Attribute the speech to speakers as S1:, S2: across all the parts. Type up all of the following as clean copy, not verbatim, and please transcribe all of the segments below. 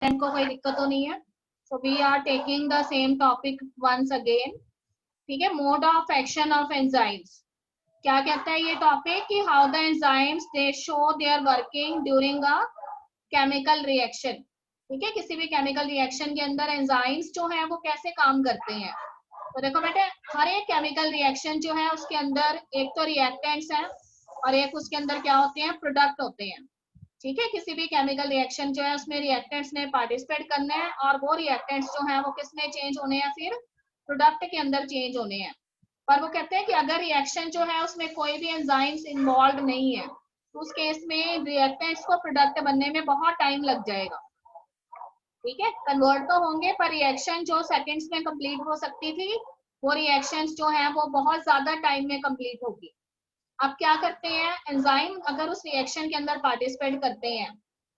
S1: को कोई दिक्कत तो नहीं है? So we are taking the same topic once again. ठीक है, mode of action of enzymes. क्या कहता है ये टॉपिक कि how the enzymes they show their working during a chemical reaction. ठीक है, किसी भी केमिकल रिएक्शन के अंदर एंजाइम्स जो है वो कैसे काम करते हैं। तो देखो बेटे, हर एक केमिकल रिएक्शन जो है उसके अंदर एक तो रिएक्टेंट्स हैं और एक उसके अंदर क्या होते हैं, प्रोडक्ट होते हैं। ठीक है, किसी भी केमिकल रिएक्शन जो है उसमें रिएक्टेंट्स ने पार्टिसिपेट करना है और वो रिएक्टेंट्स जो है वो किस में चेंज होने हैं, फिर प्रोडक्ट के अंदर चेंज होने हैं। पर वो कहते हैं कि अगर रिएक्शन जो है उसमें कोई भी एंजाइम्स इन्वॉल्व नहीं है तो उस केस में रिएक्टेंट्स को प्रोडक्ट बनने में बहुत टाइम लग जाएगा। ठीक है, कन्वर्ट तो होंगे पर रिएक्शन जो सेकंड्स में कंप्लीट हो सकती थी वो रिएक्शंस जो है वो बहुत ज्यादा टाइम में कंप्लीट होगी। अब क्या करते हैं, एंजाइम अगर उस रिएक्शन के अंदर पार्टिसिपेट करते हैं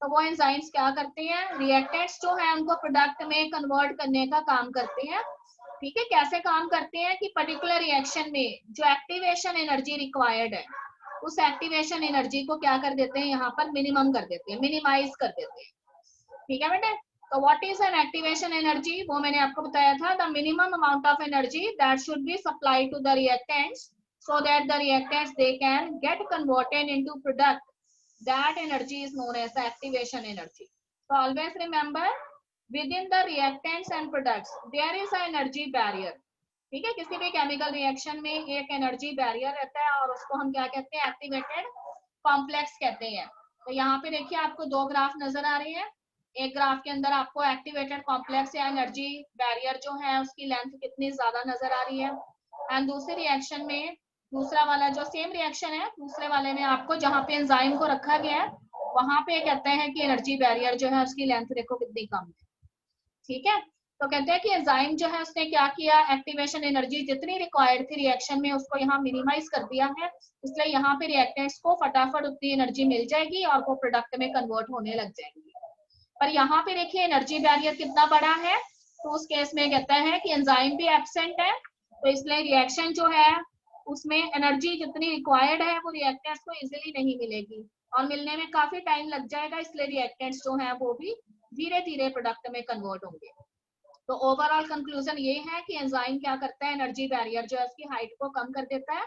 S1: तो वो एंजाइम्स क्या करते हैं, रिएक्टेंट्स जो है उनको प्रोडक्ट में कन्वर्ट करने का काम करते हैं। ठीक है, कैसे काम करते हैं कि पर्टिकुलर रिएक्शन में जो एक्टिवेशन एनर्जी रिक्वायर्ड है उस एक्टिवेशन एनर्जी को क्या कर देते हैं, यहाँ पर मिनिमम कर देते हैं, मिनिमाइज कर देते हैं। ठीक है बेटे, तो what is an activation energy, वो मैंने आपको बताया था, the minimum amount of energy that should be supplied to the reactants so that the reactants they can get converted into product. That energy is known as the activation energy. So always remember, within the reactants and products there is an energy barrier. ठीक है, किसी भी chemical reaction में एक energy barrier रहता है और उसको हम क्या कहते हैं, एक्टिवेटेड कॉम्प्लेक्स कहते हैं। तो यहाँ पे देखिए आपको दो ग्राफ नजर आ रही है। एक ग्राफ के अंदर आपको एक्टिवेटेड कॉम्प्लेक्स या एनर्जी बैरियर जो है उसकी लेंथ कितनी ज्यादा नजर आ रही है, एंड दूसरी रिएक्शन में दूसरा वाला जो सेम रिएक्शन है दूसरे वाले में आपको जहाँ पे एंजाइम को रखा गया है वहां पे कहते हैं कि एनर्जी बैरियर जो है उसकी लेंथ देखो कितनी कम है। ठीक है, तो कहते हैं कि एंजाइम जो है उसने क्या किया, एक्टिवेशन एनर्जी जितनी रिक्वायर्ड थी रिएक्शन में उसको यहाँ मिनिमाइज कर दिया है, इसलिए यहाँ पे रिएक्टेंट्स को फटाफट उतनी एनर्जी मिल जाएगी और वो प्रोडक्ट में कन्वर्ट होने लग जाएंगे। पर यहाँ पे देखिए एनर्जी बैरियर कितना बड़ा है, तो उस केस में कहता है कि एंजाइम भी एब्सेंट है, तो इसलिए रिएक्शन जो है उसमें एनर्जी जितनी रिक्वायर्ड है वो रिएक्टेंट्स को इजीली नहीं मिलेगी और मिलने में काफी टाइम लग जाएगा, इसलिए रिएक्टेंट्स जो है वो भी धीरे धीरे प्रोडक्ट में कन्वर्ट होंगे। तो ओवरऑल कंक्लूजन ये है कि एंजाइम क्या करता है, एनर्जी बैरियर जो है उसकी हाइट को कम कर देता है,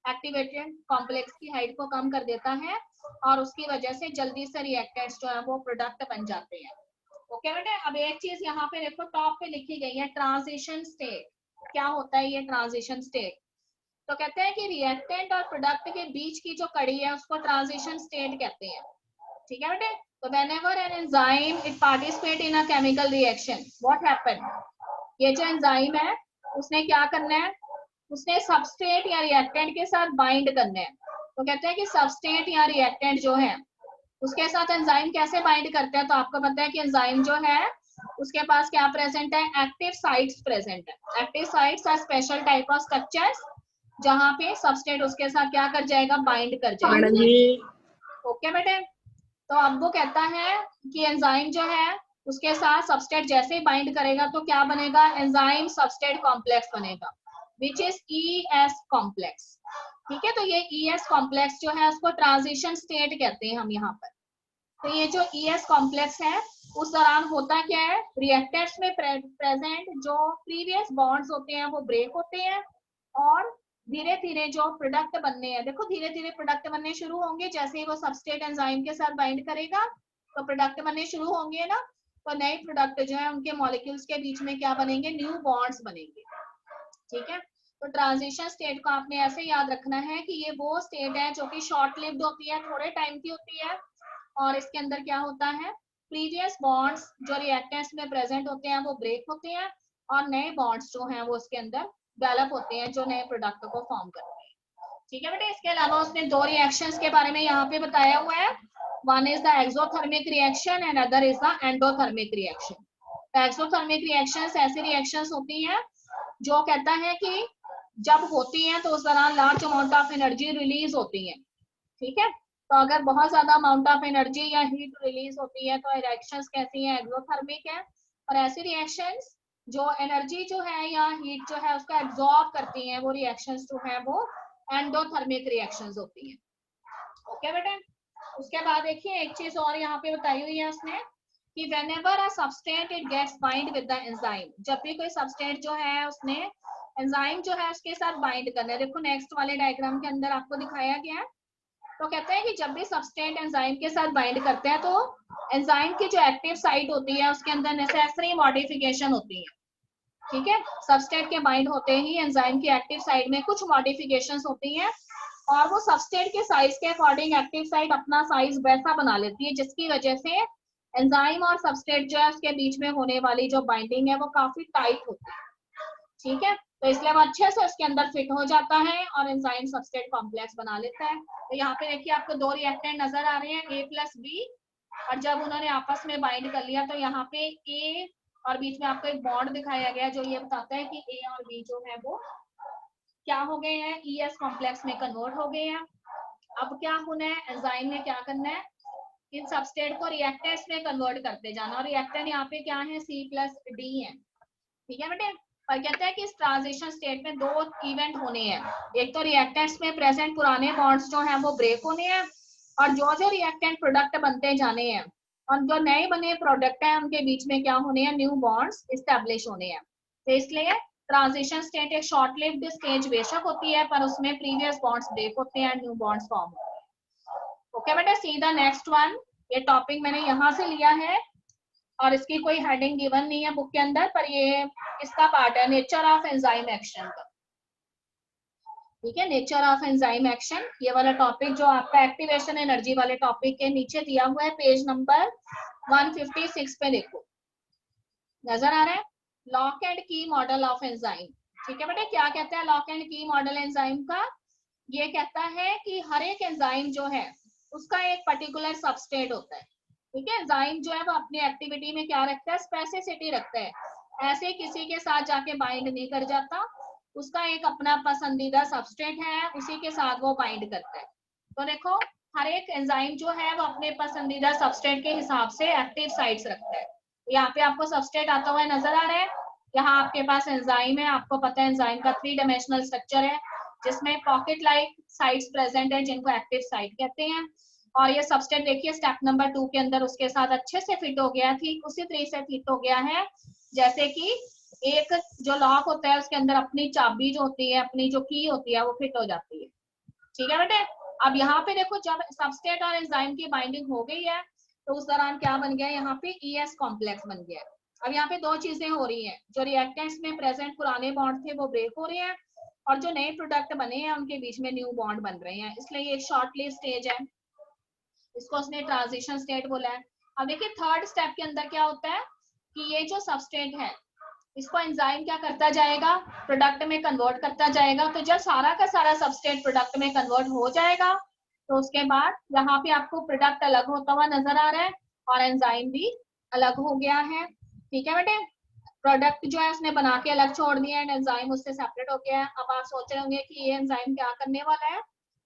S1: एक्टिवेटेड कॉम्प्लेक्स की हाइट को कम कर देता है और उसकी वजह से जल्दी से रिएक्टेंट्स जो है वो प्रोडक्ट बन जाते हैं। ओके बेटे, अब एक चीज यहाँ पे देखो टॉप पे लिखी गई है, ट्रांजिशन स्टेट। क्या होता है ये ट्रांजिशन स्टेट, तो कहते हैं कि रिएक्टेंट और प्रोडक्ट के बीच की जो कड़ी है उसको ट्रांजिशन स्टेट कहते हैं। ठीक है बेटे, तो whenever an enzyme it participate in a chemical reaction what happen, ये जो एंजाइम है उसने क्या करना है, उसने सबस्ट्रेट या रिएक्टेंट के साथ बाइंड करना है। तो कहते हैं कि सबस्ट्रेट या रिएक्टेंट जो है उसके साथ एंजाइम कैसे बाइंड करते हैं, तो आपको पता है कि एंजाइम जो है उसके पास क्या प्रेजेंट है, एक्टिव साइट्स प्रेजेंट है। Active sites are special type of structures जहां पे सबस्ट्रेट उसके साथ क्या कर जाएगा, बाइंड कर जाएगा। ओके बेटे, तो अब वो कहता है कि एंजाइम जो है उसके साथ सबस्ट्रेट जैसे ही बाइंड करेगा तो क्या बनेगा, एंजाइम सबस्ट्रेट कॉम्प्लेक्स बनेगा विच इज ES कॉम्प्लेक्स। ठीक है, तो ये ES कॉम्प्लेक्स जो है उसको ट्रांजिशन स्टेट कहते हैं हम यहाँ पर। तो ये जो ES कॉम्प्लेक्स है उस दौरान होता क्या है, रिएक्टेंट्स में प्रेजेंट जो प्रीवियस बॉन्ड्स होते हैं वो ब्रेक होते हैं और धीरे धीरे जो प्रोडक्ट बनने हैं, देखो धीरे धीरे प्रोडक्ट बनने शुरू होंगे, जैसे ही वो सबस्ट्रेट एंजाइम के साथ बाइंड करेगा तो प्रोडक्ट बनने शुरू होंगे ना, तो नए प्रोडक्ट जो है उनके मॉलिक्यूल्स के बीच में क्या बनेंगे, न्यू बॉन्ड्स बनेंगे। ठीक है, तो ट्रांजिशन स्टेट को आपने ऐसे याद रखना है कि ये वो स्टेट है जो कि शॉर्ट लिव्ड होती है, थोड़े टाइम की होती है और इसके अंदर क्या होता है, प्रीवियस बॉन्ड्स जो रिएक्टेंट्स में प्रेजेंट होते हैं वो ब्रेक होते हैं और नए बॉन्ड्स जो हैं वो उसके अंदर डेवलप होते हैं जो नए प्रोडक्ट को फॉर्म करते हैं। ठीक है बेटे, इसके अलावा उसने दो रिएक्शंस के बारे में यहाँ पे बताया हुआ है, one is the exothermic reaction and other is the endothermic reaction. Exothermic reactions ऐसी रिएक्शंस होती हैं जो कहता है कि जब होती हैं तो उस दौरान large amount of energy release होती है। ठीक है, तो अगर बहुत ज्यादा अमाउंट ऑफ एनर्जी या हीट रिलीज होती है तो रिएक्शंस कैसी हैं, एक्सोथर्मिक है। और ऐसी रिएक्शंस जो एनर्जी जो है या हीट जो है उसका एब्जॉर्ब करती हैं वो रिएक्शंस जो है वो एंडोथर्मिक रिएक्शंस होती हैं। ओके बेटा, उसके बाद देखिए एक चीज और यहाँ पे बताई हुई है उसने कि whenever a substrate it gets bind with the enzyme, जब भी कोई substrate जो है उसने एंजाइम जो है उसके साथ बाइंड करना है। देखो नेक्स्ट वाले डायग्राम के अंदर आपको दिखाया गया है। तो कहते हैं कि जब भी सबस्टेट एंजाइम के साथ बाइंड करते हैं तो एंजाइम की जो एक्टिव साइट होती है उसके अंदर नेसेसरी मॉडिफिकेशन होती है। ठीक है, सबस्टेट के बाइंड होते ही एंजाइम की एक्टिव साइट में कुछ मॉडिफिकेशंस होती हैं और वो सबस्टेट के साइज के अकॉर्डिंग एक्टिव साइट अपना साइज वैसा बना लेती है, जिसकी वजह से एंजाइम और सबस्टेट जो है उसके बीच में होने वाली जो बाइंडिंग है वो काफी टाइट होती है। ठीक है, तो इसलिए वो अच्छे से उसके अंदर फिट हो जाता है और एंजाइम सबस्ट्रेट कॉम्प्लेक्स बना लेता है। तो यहाँ पे देखिए आपको दो रिएक्टेंट नजर आ रहे हैं, A प्लस बी, और जब उन्होंने आपस में बाइंड कर लिया तो यहाँ पे A और बीच में आपको एक बॉन्ड दिखाया गया जो ये बताता है कि A और B जो है वो क्या हो गए हैं, ES कॉम्प्लेक्स में कन्वर्ट हो गए हैं। अब क्या होना है, एंजाइम ने क्या करना है, इन सबस्ट्रेट को रिएक्टेंट्स में कन्वर्ट करते जाना, और रिएक्टेंट यहाँ पे क्या है, C प्लस D है। ठीक है बेटे, पर कहते हैं कि इस ट्रांजिशन स्टेट में दो इवेंट होने हैं। एक तो रिएक्टेंट्स में प्रेजेंट पुराने बॉन्ड्स जो हैं वो ब्रेक होने हैं, और जो जो रिएक्टेंट प्रोडक्ट बनते जाने हैं और जो नए बने प्रोडक्ट हैं उनके बीच में क्या होने हैं, न्यू बॉन्ड्स इस्टेब्लिश होने हैं। तो इसलिए ट्रांजिशन स्टेट एक शॉर्ट लिव्ड स्टेज बेशक होती है पर उसमें प्रीवियस बॉन्ड्स ब्रेक होते हैं, न्यू बॉन्ड्स फॉर्म होते हैं। ओके बेटा, सी द नेक्स्ट वन। ये टॉपिक मैंने यहाँ से लिया है और इसकी कोई हेडिंग गिवन नहीं है बुक के अंदर, पर ये इसका पार्ट है, नेचर ऑफ एंजाइम एक्शन का। ठीक है, नेचर ऑफ एंजाइम एक्शन, ये वाला टॉपिक जो आपका एक्टिवेशन एनर्जी वाले टॉपिक के नीचे दिया हुआ है, पेज नंबर 156 पे देखो, नजर आ रहा है, लॉक एंड की मॉडल ऑफ एंजाइम। ठीक है बेटा, क्या कहता है लॉक एंड की मॉडल एंजाइम का, ये कहता है कि हर एक एंजाइम जो है उसका एक पर्टिकुलर सबस्टेट होता है। ठीक है, एंजाइम जो है वो अपनी एक्टिविटी में क्या रखता है, स्पेसिसिटी रखता है, ऐसे किसी के साथ जाके बाइंड नहीं कर जाता, उसका एक अपना पसंदीदा सबस्ट्रेट है, उसी के साथ वो बाइंड करता है। तो देखो हर एक एंजाइम जो है वो अपने पसंदीदा सबस्ट्रेट के हिसाब से एक्टिव साइट्स रखता है। यहाँ पे आपको सबस्ट्रेट आता हुआ नजर आ रहा है, यहाँ आपके पास एंजाइम है, आपको पता है एंजाइम का 3 डायमेंशनल स्ट्रक्चर है जिसमें पॉकेट लाइक साइट्स प्रेजेंट है जिनको एक्टिव साइट कहते हैं। और ये सबस्टेट देखिए स्टेप नंबर 2 के अंदर उसके साथ अच्छे से फिट हो गया, ठीक उसी तरीके से फिट हो गया है जैसे कि एक जो लॉक होता है उसके अंदर अपनी चाबी जो होती है, अपनी जो की होती है वो फिट हो जाती है। ठीक है बेटे, अब यहाँ पे देखो जब सबस्टेट और एंजाइम की बाइंडिंग हो गई है तो उस दौरान क्या बन गया, यहाँ पे ES कॉम्प्लेक्स बन गया। अब यहाँ पे दो चीजें हो रही हैं, जो रिएक्टेंट्स में प्रेजेंट पुराने बॉन्ड थे वो ब्रेक हो रहे हैं और जो नए प्रोडक्ट बने हैं उनके बीच में न्यू बॉन्ड बन रहे हैं, इसलिए ये एक शॉर्ट लिव स्टेज है, इसको उसने ट्रांजिशन स्टेट बोला है। अब देखिए थर्ड स्टेप के अंदर क्या होता है कि ये जो सबस्टेट है इसको एंजाइम क्या करता जाएगा, प्रोडक्ट में कन्वर्ट करता जाएगा। तो जब सारा का सारा सबस्टेट प्रोडक्ट में कन्वर्ट हो जाएगा तो उसके बाद यहाँ पे आपको प्रोडक्ट अलग होता हुआ नजर आ रहा है और एंजाइम भी अलग हो गया है। ठीक है बेटे, प्रोडक्ट जो है उसने बना के अलग छोड़ दिया है, एंजाइम उससे सेपरेट हो गया है। अब आप सोच रहे होंगे कि ये एंजाइम क्या करने वाला है,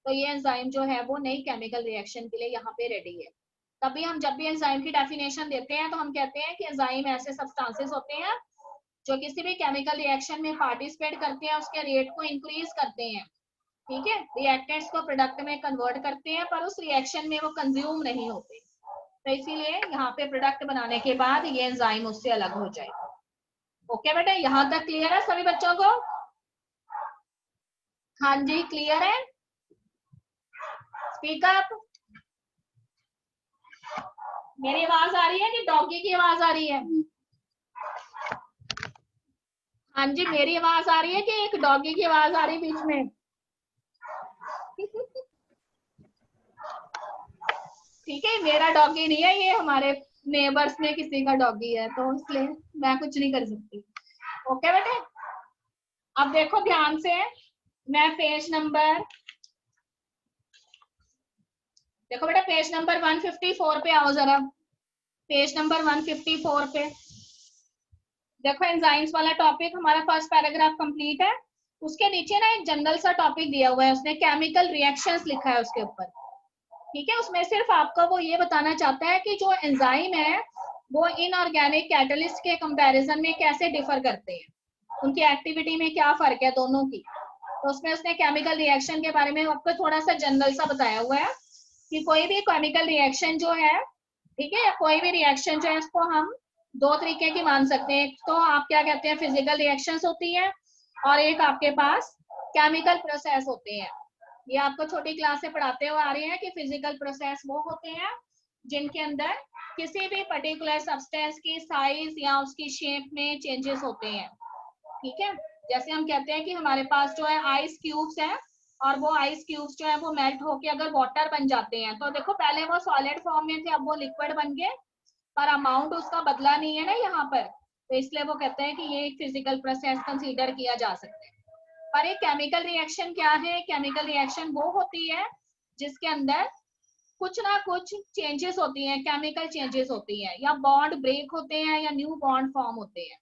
S1: तो ये एंजाइम जो है वो नई केमिकल रिएक्शन के लिए यहाँ पे रेडी है। तभी हम जब भी एंजाइम की डेफिनेशन देते हैं तो हम कहते हैं कि एंजाइम ऐसे सब्सटेंसेस होते हैं जो किसी भी केमिकल रिएक्शन में पार्टिसिपेट करते हैं, उसके रेट को इंक्रीज करते हैं। ठीक है, रिएक्टेंट्स को प्रोडक्ट में कन्वर्ट करते हैं पर उस रिएक्शन में वो कंज्यूम नहीं होते, तो इसीलिए यहाँ पे प्रोडक्ट बनाने के बाद ये एंजाइम उससे अलग हो जाएगा। ओके बेटा, यहाँ तक क्लियर है सभी बच्चों को? हाँ जी क्लियर है, स्पीक अप। मेरी आवाज आ रही है कि डॉगी की आवाज आ रही है? हाँ जी, मेरी आवाज आ रही है कि एक डॉगी की आवाज आ रही है बीच में? ठीक है, मेरा डॉगी नहीं है, ये हमारे नेबर्स में किसी का डॉगी है, तो इसलिए मैं कुछ नहीं कर सकती। ओके बेटे, अब देखो ध्यान से, मैं पेज नंबर, देखो बेटा पेज नंबर 154 पे आओ जरा, पेज नंबर 154 पे देखो, एंजाइम्स वाला टॉपिक हमारा फर्स्ट पैराग्राफ कंप्लीट है, उसके नीचे ना एक जनरल सा टॉपिक दिया हुआ है, उसने केमिकल रिएक्शंस लिखा है उसके ऊपर। ठीक है, उसमें सिर्फ आपको वो ये बताना चाहता है कि जो एंजाइम है वो इनऑर्गेनिक कैटलिस्ट के कंपैरिजन में कैसे डिफर करते हैं, उनकी एक्टिविटी में क्या फर्क है दोनों की। तो उसमें उसने केमिकल रिएक्शन के बारे में आपको थोड़ा सा जनरल सा बताया हुआ है कि कोई भी केमिकल रिएक्शन जो है ठीक है, या कोई भी रिएक्शन जो है इसको हम दो तरीके की मान सकते हैं। एक तो आप क्या कहते हैं फिजिकल रिएक्शंस होती है, और एक आपके पास केमिकल प्रोसेस होते हैं। ये आपको छोटी क्लास से पढ़ाते हुए आ रहे हैं कि फिजिकल प्रोसेस वो होते हैं जिनके अंदर किसी भी पर्टिकुलर सब्सटेंस की साइज या उसकी शेप में चेंजेस होते हैं। ठीक है, जैसे हम कहते हैं कि हमारे पास जो है आइस क्यूब्स है, और वो आइस क्यूब्स जो है वो मेल्ट होके अगर वाटर बन जाते हैं, तो देखो पहले वो सॉलिड फॉर्म में थे, अब वो लिक्विड बन गए, पर अमाउंट उसका बदला नहीं है ना यहाँ पर, तो इसलिए वो कहते हैं कि ये एक फिजिकल प्रोसेस कंसीडर किया जा सकता है। पर एक केमिकल रिएक्शन क्या है? केमिकल रिएक्शन वो होती है जिसके अंदर कुछ ना कुछ चेंजेस होती हैं, केमिकल चेंजेस होती हैं, या बॉन्ड ब्रेक होते हैं, या न्यू बॉन्ड फॉर्म होते हैं।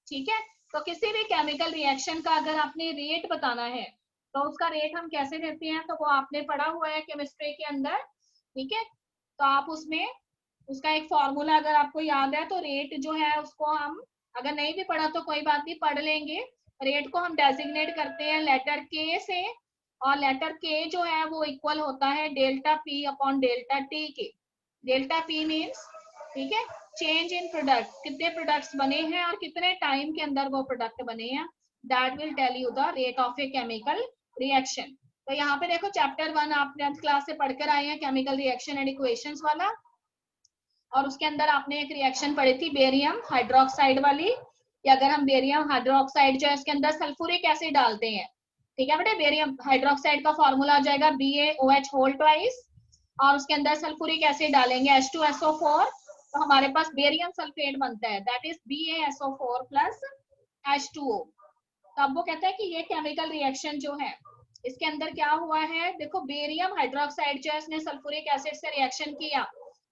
S1: ठीक है, तो किसी भी केमिकल रिएक्शन का अगर आपने रेट बताना है तो उसका रेट हम कैसे देते हैं, तो वो आपने पढ़ा हुआ है केमिस्ट्री के अंदर। ठीक है, तो आप उसमें उसका एक फॉर्मूला अगर आपको याद है, तो रेट जो है उसको हम, अगर नहीं भी पढ़ा तो कोई बात नहीं, पढ़ लेंगे। रेट को हम डेजिग्नेट करते हैं लेटर के से, और लेटर के जो है वो इक्वल होता है delta P upon delta T के। डेल्टा पी मीन्स, ठीक है, चेंज इन प्रोडक्ट, कितने प्रोडक्ट्स बने हैं और कितने टाइम के अंदर वो प्रोडक्ट बने हैं, that will tell you the rate of a chemical reaction. तो यहाँ पे देखो चैप्टर 1 आप 10th क्लास से पढ़कर आए हैं, केमिकल रिएक्शन एंड इक्वेशंस वाला, और उसके अंदर आपने एक रिएक्शन पढ़ी थी बेरियम हाइड्रोक्साइड वाली, कि अगर हम बेरियम हाइड्रोक्साइड जो है उसके अंदर सल्फ्यूरिक एसिड डालते हैं, ठीक है बेटे, बेरियम हाइड्रोक्साइड का फॉर्मूला आ जाएगा BaOH होल ट्वाइस, और उसके अंदर सल्फ्यूरिक एसिड डालेंगे H2SO4, तो हमारे पास बेरियम सल्फेट बनता है, that is BaSO4 plus H2O। तो अब वो कहता है कि ये केमिकल रिएक्शन जो है इसके अंदर क्या हुआ है, देखो बेरियम हाइड्रोक्साइड जो है इसने सल्फ्यूरिक एसिड से रिएक्शन किया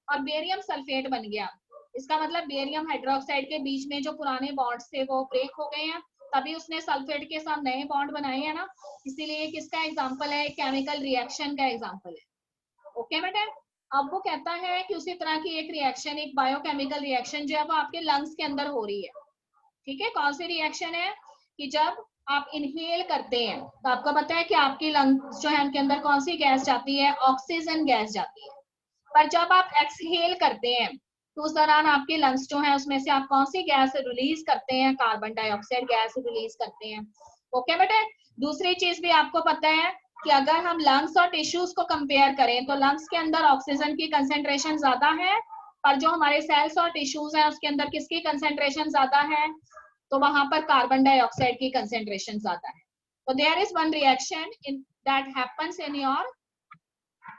S1: और बेरियम सल्फेट बन गया। इसका मतलब बेरियम हाइड्रोक्साइड के बीच में जो पुराने बॉन्ड्स थे वो ब्रेक हो गए हैं, तभी उसने सल्फेट के साथ नए बॉन्ड बनाए हैं ना, इसीलिए किसका एग्जांपल है, केमिकल रिएक्शन का एग्जांपल है। ओके बेटा, अब वो कहता है कि उसी तरह की एक रिएक्शन, एक बायोकेमिकल रिएक्शन जो है वो आपके लंग्स के अंदर हो रही है। ठीक है, कौन सी रिएक्शन है, कि जब आप इनहेल करते हैं तो आपको पता है कि आपकी लंग्स जो है उनके अंदर कौन सी गैस जाती है, ऑक्सीजन गैस जाती है। पर जब आप एक्सहेल करते हैं तो उस दौरान आपके लंग्स जो है उसमें से आप कौन सी गैस रिलीज करते हैं, कार्बन डाइऑक्साइड गैस रिलीज करते हैं। ओके बेटे, दूसरी चीज भी आपको पता है कि अगर हम लंग्स और टिश्यूज को कंपेयर करें तो लंग्स के अंदर ऑक्सीजन की कंसेंट्रेशन ज्यादा है, पर जो हमारे सेल्स और टिश्यूज हैं उसके अंदर किसकी कंसेंट्रेशन ज्यादा है, तो वहां पर कार्बन डाइऑक्साइड की कंसेंट्रेशन ज्यादा है। तो there is one reaction in that happens in your,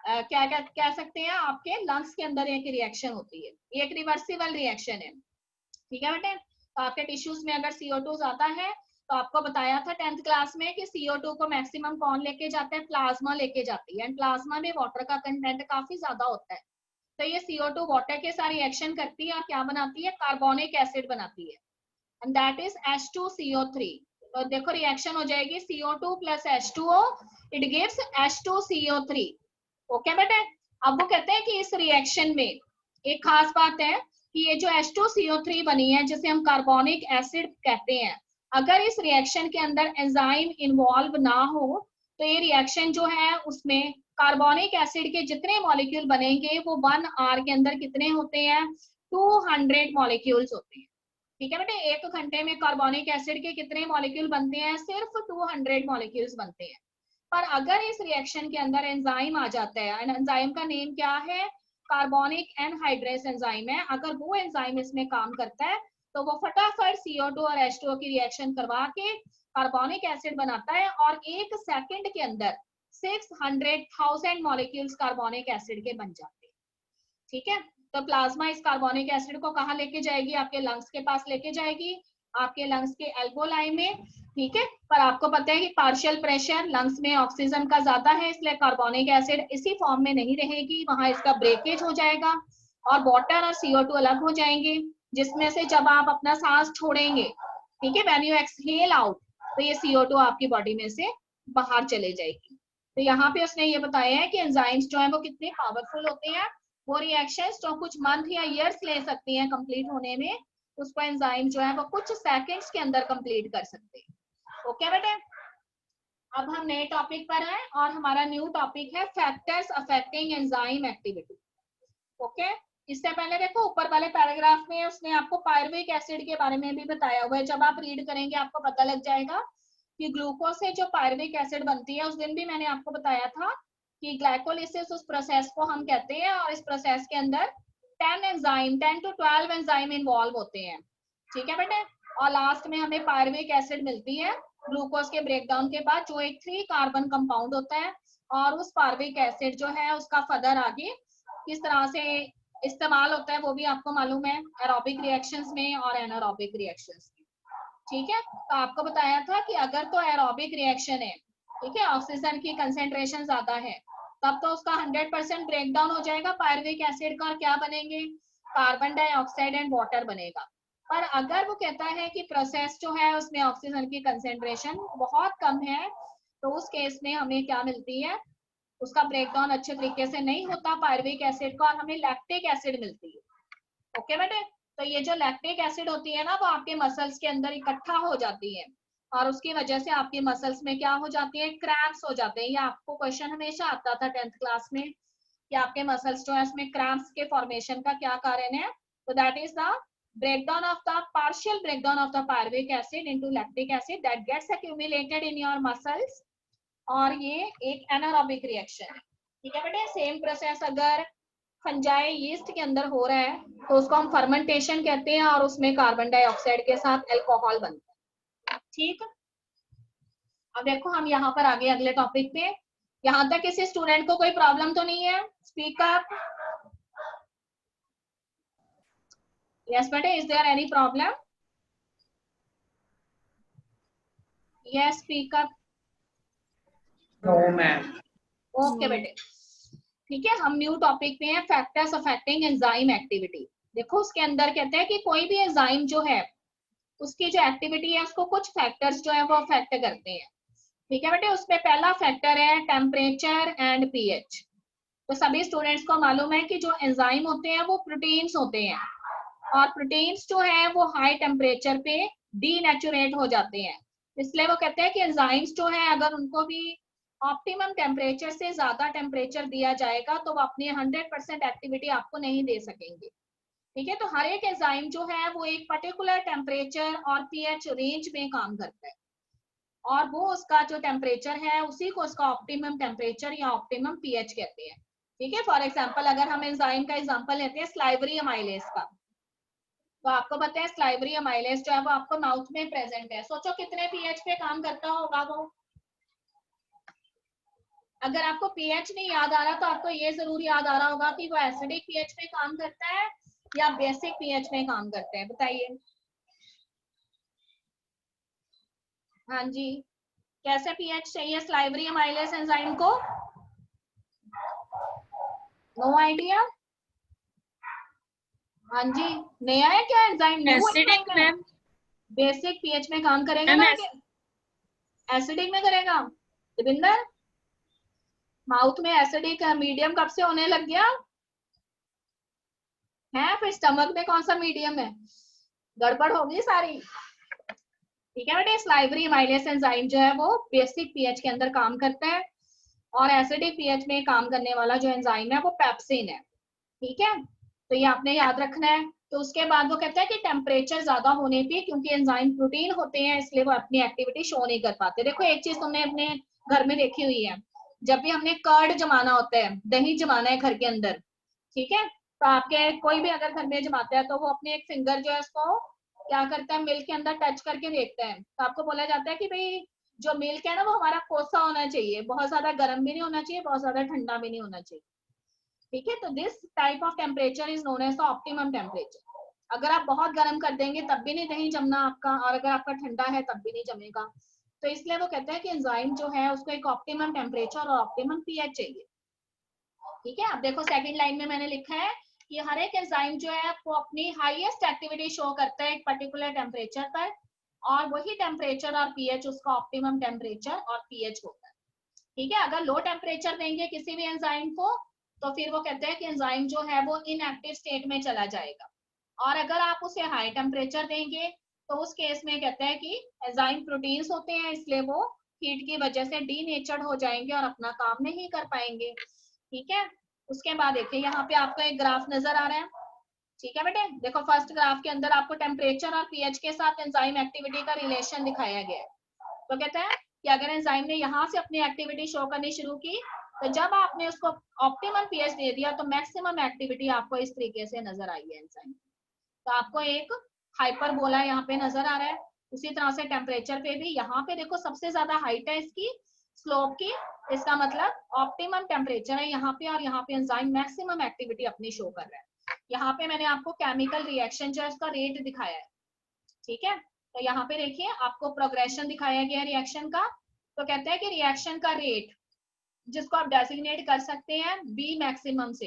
S1: क्या क्या कह सकते हैं, आपके लंग्स के अंदर एक रिएक्शन होती है, ये एक रिवर्सिबल रिएक्शन है। ठीक है बेटे, तो आपके टिश्यूज में अगर CO2 ज्यादा है, तो आपको बताया था 10th क्लास में कि CO2 को मैक्सिमम कौन लेके जाता है, प्लाज्मा लेके जाती है, एंड प्लाज्मा में वाटर का कंटेंट काफी ज्यादा होता है। तो ये CO2 वाटर के साथ रिएक्शन करती है और क्या बनाती है, कार्बोनिक एसिड बनाती है, एंड दैट इज H2CO3। तो देखो रिएक्शन हो जाएगी CO2 plus H2O, it gives H2CO3। Okay बेटे, अब वो कहते हैं कि इस रिएक्शन में एक खास बात है कि ये जो H2CO3 बनी है जिसे हम कार्बोनिक एसिड कहते हैं, अगर इस रिएक्शन के अंदर एंजाइम इन्वॉल्व ना हो तो ये रिएक्शन जो है उसमें कार्बोनिक एसिड के जितने मॉलिक्यूल बनेंगे वो 1 आवर के अंदर कितने होते हैं, 200 मॉलिक्यूल्स होते हैं। ठीक है बेटे, एक घंटे में कार्बोनिक एसिड के कितने मॉलिक्यूल बनते हैं, सिर्फ 200 मॉलिक्यूल्स बनते हैं। पर अगर इस रिएक्शन के अंदर एंजाइम आ जाता है, एंजाइम का नेम क्या है, कार्बोनिक एनहाइड्रेस एंजाइम है, अगर वो एंजाइम इसमें काम करता है तो वो फटाफट CO2 और H2O की रिएक्शन करवा के कार्बोनिक एसिड बनाता है, और एक सेकंड के अंदर 600,000 मॉलिक्यूल्स कार्बोनिक एसिड के बन जाते हैं। ठीक है, तो प्लाज्मा इस कार्बोनिक एसिड को कहाँ लेके जाएगी, आपके लंग्स के पास लेके जाएगी, आपके लंग्स के एल्वोलाई में। ठीक है, पर आपको पता है कि पार्शियल प्रेशर लंग्स में ऑक्सीजन का ज्यादा है, इसलिए कार्बोनिक एसिड इसी फॉर्म में नहीं रहेगी, वहां इसका ब्रेकेज हो जाएगा और वाटर और CO2 अलग हो जाएंगे, जिसमें से जब आप अपना सांस छोड़ेंगे, ठीक है, व्हेन यू एक्सहेल आउट, तो ये CO2 आपकी बॉडी में से बाहर चले जाएगी। तो यहाँ पे उसने ये बताया है कि एंजाइम्स जो है वो कितने पावरफुल होते हैं, वो रिएक्शंस जो कुछ मंथ या इयर्स ले सकती हैं कंप्लीट होने में, उसको एंजाइम जो है वो कुछ सेकंड्स के अंदर कंप्लीट कर सकते हैं। ओके बेटे, अब हम नए टॉपिक पर हैं और हमारा न्यू टॉपिक है factors affecting enzyme activity. Okay, इससे पहले देखो ऊपर वाले पैराग्राफ में उसने आपको पायरुविक एसिड के बारे में भी बताया हुआ है, जब आप रीड करेंगे आपको पता लग जाएगा कि ग्लूकोज से जो पायरुविक एसिड बनती है, उस दिन भी मैंने आपको बताया था कि ग्लाइकोलिसिस उस प्रोसेस को हम कहते हैं, और इस प्रोसेस के अंदर 10 to 12 एंजाइम इन्वॉल्व होते हैं, ठीक है बेटे। और लास्ट में हमें पायरुविक एसिड मिलती है ग्लूकोज के ब्रेकडाउन के बाद, जो एक 3 कार्बन कंपाउंड होता है, और उस पायरुविक एसिड जो है उसका फर्दर आगे किस तरह से इस्तेमाल होता है वो भी आपको मालूम है, एरोबिक रिएक्शंस में और एनारोबिक रिएक्शंस में, ठीक है। तो आपको बताया था कि अगर तो एरोबिक रिएक्शन है, ठीक है, ऑक्सीजन की कंसेंट्रेशन ज्यादा है, तब तो उसका 100% ब्रेकडाउन हो जाएगा पायरुविक एसिड का, और क्या बनेंगे, कार्बन डाइऑक्साइड एंड वाटर बनेगा। पर अगर वो कहता है कि प्रोसेस जो है उसमें ऑक्सीजन की कंसेंट्रेशन बहुत कम है, तो उस केस में हमें क्या मिलती है, उसका ब्रेकडाउन अच्छे तरीके से नहीं होता पायरुविक एसिड का, और हमें लैक्टिक एसिड मिलती है। ओके बेटे, तो ये जो लैक्टिक एसिड होती है ना, वो आपके मसल्स के अंदर इकट्ठा हो जाती है, और उसकी वजह से आपके मसल्स में क्या हो जाती है, क्रैम्प्स हो जाते हैं। ये आपको क्वेश्चन हमेशा आता था 10th क्लास में कि आपके मसल्स जो है उसमें क्रैम्प्स के फॉर्मेशन का क्या कारण है। तो that is the breakdown of the partial breakdown of the pyruvic acid into lactic acid that gets accumulated in your muscles, और ये एक एनारोबिक रिएक्शन है, ठीक है बेटे। सेम प्रोसेस अगर फंजाई यीस्ट के अंदर हो रहा है तो उसको हम फर्मेंटेशन कहते हैं, और उसमें कार्बन डाइऑक्साइड के साथ अल्कोहल बनता है, ठीक। अब देखो हम यहाँ पर आगे अगले टॉपिक पे, यहाँ तक किसी स्टूडेंट को कोई प्रॉब्लम तो नहीं है, स्पीक अप। यस बेटे, is there any problem? Yes, speak up.
S2: No ma'am.
S1: Okay बेटे, ठीक है। हम न्यू टॉपिक पे हैं, फैक्टर्स अफेक्टिंग एंजाइम एक्टिविटी। देखो उसके अंदर कहते हैं कि कोई भी एंजाइम जो है उसकी जो एक्टिविटी है उसको कुछ फैक्टर्स जो है वो अफेक्ट करते हैं, ठीक है बेटे। उसमें पहला फैक्टर है टेम्परेचर एंड पीएच। तो सभी स्टूडेंट्स को मालूम है कि जो एंजाइम होते हैं वो प्रोटीन्स होते हैं, और प्रोटीन्स जो है वो हाई टेम्परेचर पे डीनेचुरेट हो जाते हैं। इसलिए वो कहते हैं कि एंजाइम्स जो है अगर उनको भी ऑप्टिमम टेम्परेचर से ज्यादा टेम्परेचर दिया जाएगा तो वो अपनी 100% एक्टिविटी आपको नहीं दे सकेंगे, ठीक है। तो हर एक एंजाइम जो है वो एक पर्टिकुलर टेम्परेचर और पीएच रेंज में काम करता है, और वो उसका जो टेम्परेचर है उसी को उसका ऑप्टिमम टेम्परेचर या ऑप्टिमम पीएच कहते हैं, ठीक है। फॉर एग्जांपल अगर हम एंजाइम का एग्जांपल लेते हैं स्लाइवरी अमाइलेज का, तो आपको पता है स्लाइवरी अमाइलेज जो है वो आपको माउथ में प्रेजेंट है। सोचो कितने पीएच पे काम करता होगा वो। अगर आपको पीएच नहीं याद आ रहा तो आपको ये जरूर याद आ रहा होगा कि वो एसिडिक पीएच पे काम करता है या बेसिक पीएच में काम करते हैं, बताइए। हाँ जी, कैसे पीएच चाहिए स्लाइवरी अमाइलेज एंजाइम को? No idea? हाँ जी, नया है क्या एंजाइम? न्यू
S2: एसिडिक
S1: एंजाइम है,
S2: मैम।
S1: बेसिक पीएच में काम करेगा ना, एसिडिक में करेगा। दिविंदर, माउथ में एसिडिक मीडियम कब से होने लग गया है? फिर स्टमक में कौन सा मीडियम है? गड़बड़ होगी सारी, ठीक है बेटे। स्लाइवरी अमाइलेज एंजाइम जो है वो बेसिक पीएच के अंदर काम करता है, और एसिडिक पीएच में काम करने वाला जो एंजाइम है वो पेप्सिन है, ठीक है। तो ये आपने याद रखना है। तो उसके बाद वो कहता है कि टेम्परेचर ज्यादा होने पे, क्योंकि एंजाइम प्रोटीन होते हैं इसलिए वो अपनी एक्टिविटी शो नहीं कर पाते। देखो एक चीज तुमने अपने घर में देखी हुई है, जब भी हमने कर्ड जमाना होता है, दही जमाना है घर के अंदर, ठीक है, तो आपके कोई भी अगर घर में जमाता है तो वो अपने एक फिंगर जो है उसको क्या करता है, मिल्क के अंदर टच करके देखता है। तो आपको बोला जाता है कि भाई जो मिल्क है ना वो हमारा कोसा होना चाहिए, बहुत ज्यादा गर्म भी नहीं होना चाहिए, बहुत ज्यादा ठंडा भी नहीं होना चाहिए, ठीक है। तो this type of temperature is known as the optimum temperature. अगर आप बहुत गर्म कर देंगे तब भी नहीं दही जमना आपका, और अगर आपका ठंडा है तब भी नहीं जमेगा। तो इसलिए वो कहते हैं कि एंजाइम जो है उसको एक ऑप्टिमम टेम्परेचर और ऑप्टिमम पीएच चाहिए, ठीक है। अब देखो सेकंड लाइन में मैंने लिखा है कि हर एक एंजाइम जो है वो अपनी हाईएस्ट एक्टिविटी शो करता है एक पर्टिकुलर टेम्परेचर पर, और वही टेम्परेचर और पीएच उसका ऑप्टिमम टेम्परेचर और पीएच होता है, ठीक है। अगर लो टेम्परेचर देंगे किसी भी एंजाइम को तो फिर वो कहते हैं कि एंजाइम जो है वो इनएक्टिव स्टेट में चला जाएगा, और अगर आप उसे हाई टेम्परेचर देंगे तो उस केस में कहते हैं कि एंजाइम प्रोटीन्स होते हैं इसलिए वो हीट की वजह से डीनेचर्ड हो जाएंगे और अपना काम नहीं कर पाएंगे, ठीक है। उसके बाद देखिए यहाँ पे आपको एक ग्राफ नजर आ रहा है, ठीक है बेटे, देखो फर्स्ट ग्राफ के अंदर आपको टेम्परेचर और पीएच के साथ एंजाइम एक्टिविटी का रिलेशन दिखाया गया है। तो कहते हैं कि अगर एंजाइम ने यहाँ से अपनी एक्टिविटी शो करनी शुरू की, तो जब आपने उसको ऑप्टिमम पीएच दे दिया तो मैक्सिमम एक्टिविटी आपको इस तरीके से नजर आई है एंजाइम। तो आपको एक हाइपरबोला यहाँ पे नजर आ रहा है। उसी तरह से टेम्परेचर पे भी यहाँ पे देखो सबसे ज्यादा हाइट है इसकी स्लोप की, इसका मतलब ऑप्टिमम टेम्परेचर है यहाँ पे, और यहाँ पे एंजाइम मैक्सिमम एक्टिविटी अपनी शो कर रहा है। यहाँ पे मैंने आपको केमिकल रिएक्शन जो है उसका रेट दिखाया है। ठीक है, तो यहाँ पे देखिए आपको प्रोग्रेशन दिखाया गया रिएक्शन का। तो कहते हैं कि रिएक्शन का रेट जिसको आप डेजिग्नेट कर सकते हैं बी मैक्सिमम से,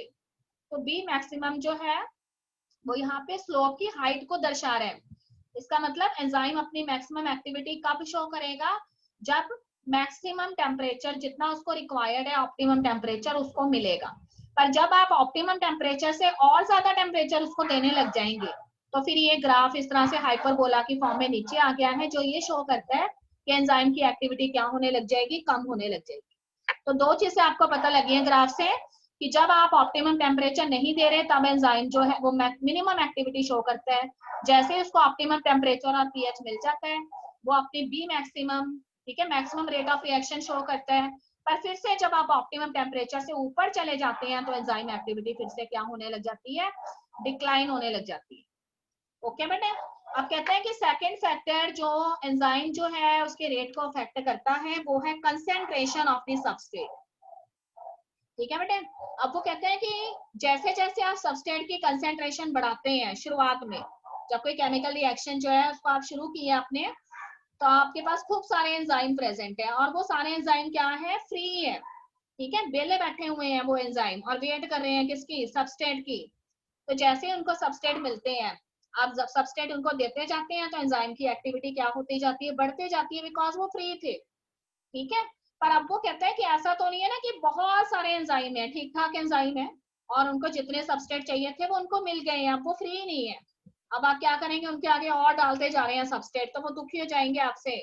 S1: तो बी मैक्सिमम जो है वो यहाँ पे स्लोप की हाइट को दर्शा रहा है। इसका मतलब एंजाइम अपनी मैक्सिमम एक्टिविटी कब शो करेगा, जब मैक्सिमम टेम्परेचर जितना उसको रिक्वायर्ड है ऑप्टिमम टेम्परेचर उसको मिलेगा। पर जब आप ऑप्टिमम टेम्परेचर से और ज्यादा टेम्परेचर उसको देने लग जाएंगे, तो फिर ये ग्राफ इस तरह से हाइपरबोला की फॉर्म में नीचे आ गया है, जो ये शो करता है कि एंजाइम की एक्टिविटी क्या होने लग जाएगी, कम होने लग जाएगी। तो दो चीजें आपको पता लगी है ग्राफ से कि जब आप ऑप्टिमम टेम्परेचर नहीं दे रहे तब एंजाइम जो है वो मिनिमम एक्टिविटी शो करता है। जैसे उसको ऑप्टिमम टेम्परेचर और पीएच मिल जाता है वो अपनी बी मैक्सिमम, ठीक है, maximum rate of reaction show करता है। पर फिर से जब आप ऑप्टिमम टेम्परेचर से ऊपर चले जाते हैं तो एंजाइम एक्टिविटी फिर से क्या होने लग जाती है, डिक्लाइन होने लग जाती है। ओके बेटे, अब कहते हैं कि सेकंड फैक्टर जो एंजाइम जो है उसके रेट को अफेक्ट करता है वो है कंसेंट्रेशन ऑफ द सबस्ट्रेट। ठीक है बेटे, अब वो कहते हैं कि जैसे जैसे आप सबस्ट्रेट की कंसेंट्रेशन बढ़ाते हैं, शुरुआत में जब कोई केमिकल रिएक्शन जो है उसको आप शुरू किए आपने, तो आपके पास खूब सारे एंजाइम प्रेजेंट है और वो सारे एंजाइम क्या है, फ्री है। ठीक है, बेले बैठे हुए हैं वो एंजाइम और वेट कर रहे हैं किसकी, सबस्ट्रेट की। तो जैसे ही उनको सबस्ट्रेट मिलते हैं, आप जब सबस्ट्रेट उनको देते जाते हैं तो एंजाइम की एक्टिविटी क्या होती जाती है, बढ़ते जाती है, बिकॉज वो फ्री थे। ठीक है, पर अब वो कहता है कि ऐसा तो नहीं है ना कि बहुत सारे एंजाइम है, ठीक ठाक एंजाइम है और उनको जितने सबस्ट्रेट चाहिए थे वो उनको मिल गए हैं, अब वो फ्री नहीं है। अब आप क्या करेंगे, उनके आगे और डालते जा रहे हैं सबस्ट्रेट, तो वो दुखी हो जाएंगे आपसे।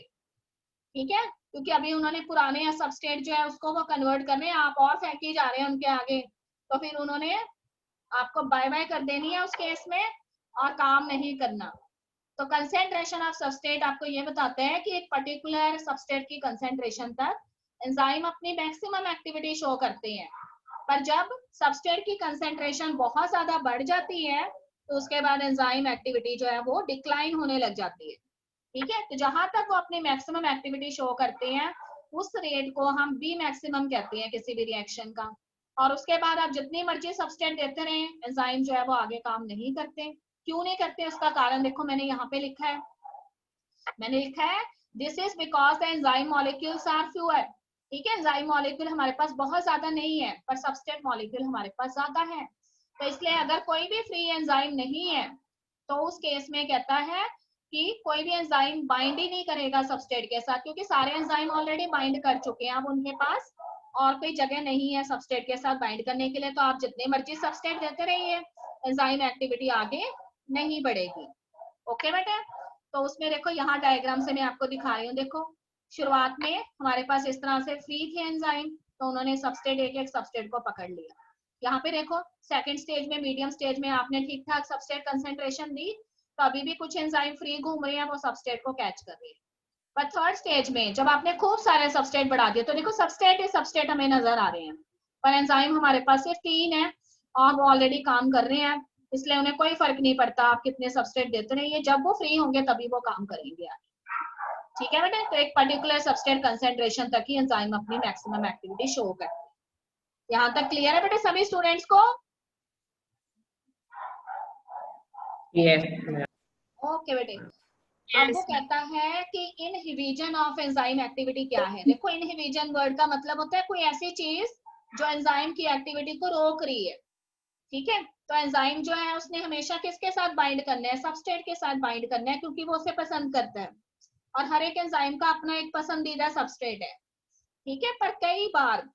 S1: ठीक है, क्योंकि अभी उन्होंने पुराने सबस्ट्रेट जो है उसको वो कन्वर्ट करने हैं, आप और फेंके जा रहे हैं उनके आगे, तो फिर उन्होंने आपको बाय बाय कर देनी है उस केस में और काम नहीं करना। तो कंसेंट्रेशन ऑफ सबस्ट्रेट आपको ये बताते हैं कि एक पर्टिकुलर सबस्ट्रेट की कंसेंट्रेशन तक एंजाइम अपनी मैक्सिमम एक्टिविटी शो करते हैं। पर जब सबस्ट्रेट की कंसेंट्रेशन बहुत ज्यादा बढ़ जाती है तो उसके बाद एंजाइम एक्टिविटी जो है वो डिक्लाइन होने लग जाती है। ठीक है, तो जहां तक वो अपनी मैक्सिमम एक्टिविटी शो करते हैं उस रेट को हम बी मैक्सिमम कहते हैं किसी भी रिएक्शन का। और उसके बाद आप जितनी मर्जी सबस्ट्रेट देते रहे, एंजाइम जो है वो आगे काम नहीं करते। क्यों नहीं करते, उसका कारण देखो मैंने यहाँ पे लिखा है, मैंने लिखा है this is because the enzyme molecules are fewer. ठीक है, एंजाइम मॉलिक्यूल हमारे पास बहुत ज्यादा नहीं है पर सबस्ट्रेट मॉलिक्यूल हमारे पास ज्यादा है। तो इसलिए अगर कोई भी फ्री एंजाइम नहीं है तो उस केस में कहता है कि कोई भी एंजाइम बाइंड ही नहीं करेगा सबस्ट्रेट के साथ, क्योंकि सारे एंजाइम ऑलरेडी बाइंड कर चुके हैं, अब उनके पास और कोई जगह नहीं है सबस्ट्रेट के साथ बाइंड करने के लिए। तो आप जितने मर्जी सबस्ट्रेट देते रहिए, एंजाइम एक्टिविटी आगे नहीं बढ़ेगी। ओके बेटा, तो उसमें देखो यहाँ डायग्राम से मैं आपको दिखा रही हूँ। देखो शुरुआत में हमारे पास इस तरह से फ्री थे एंजाइम, तो उन्होंने सबस्ट्रेट एक एक सबस्ट्रेट को पकड़ लिया। यहाँ पे देखो सेकंड स्टेज में, मीडियम स्टेज में आपने ठीक ठाक सबस्ट्रेट कंसेंट्रेशन दी, तो अभी भी कुछ एंजाइम फ्री घूम रहे हैं, वो सबस्ट्रेट को कैच कर रहे हैं। पर थर्ड स्टेज में जब आपने खूब सारे सबस्ट्रेट बढ़ा दिए तो देखो सबस्ट्रेट ही सबस्ट्रेट हमें नजर आ रहे हैं, पर एंजाइम हमारे पास सिर्फ 3 है और वो ऑलरेडी काम कर रहे हैं, इसलिए उन्हें कोई फर्क नहीं पड़ता आप कितने सबस्ट्रेट देते रहिए, जब वो फ्री होंगे तभी वो काम करेंगे। ठीक है बेटा, तो एक पर्टिकुलर सबस्ट्रेट कंसेंट्रेशन तक ही एंजाइम अपनी मैक्सिमम एक्टिविटी शो करते हैं। यहाँ तक क्लियर है बेटा सभी स्टूडेंट्स को?
S2: Yes.
S1: ओके बेटे, अब वो कहता है कि इनहिबिशन ऑफ एंजाइम एक्टिविटी क्या है। देखो इनहिबिशन वर्ड का मतलब होता है कोई ऐसी चीज जो एंजाइम की एक्टिविटी को रोक रही है। ठीक है, तो एंजाइम जो है उसने हमेशा किसके साथ बाइंड करना है, सबस्ट्रेट के साथ बाइंड करना है, क्योंकि वो उसे पसंद करता है और हर एक एंजाइम का अपना एक पसंदीदा सबस्ट्रेट है। ठीक है, पर कई बार,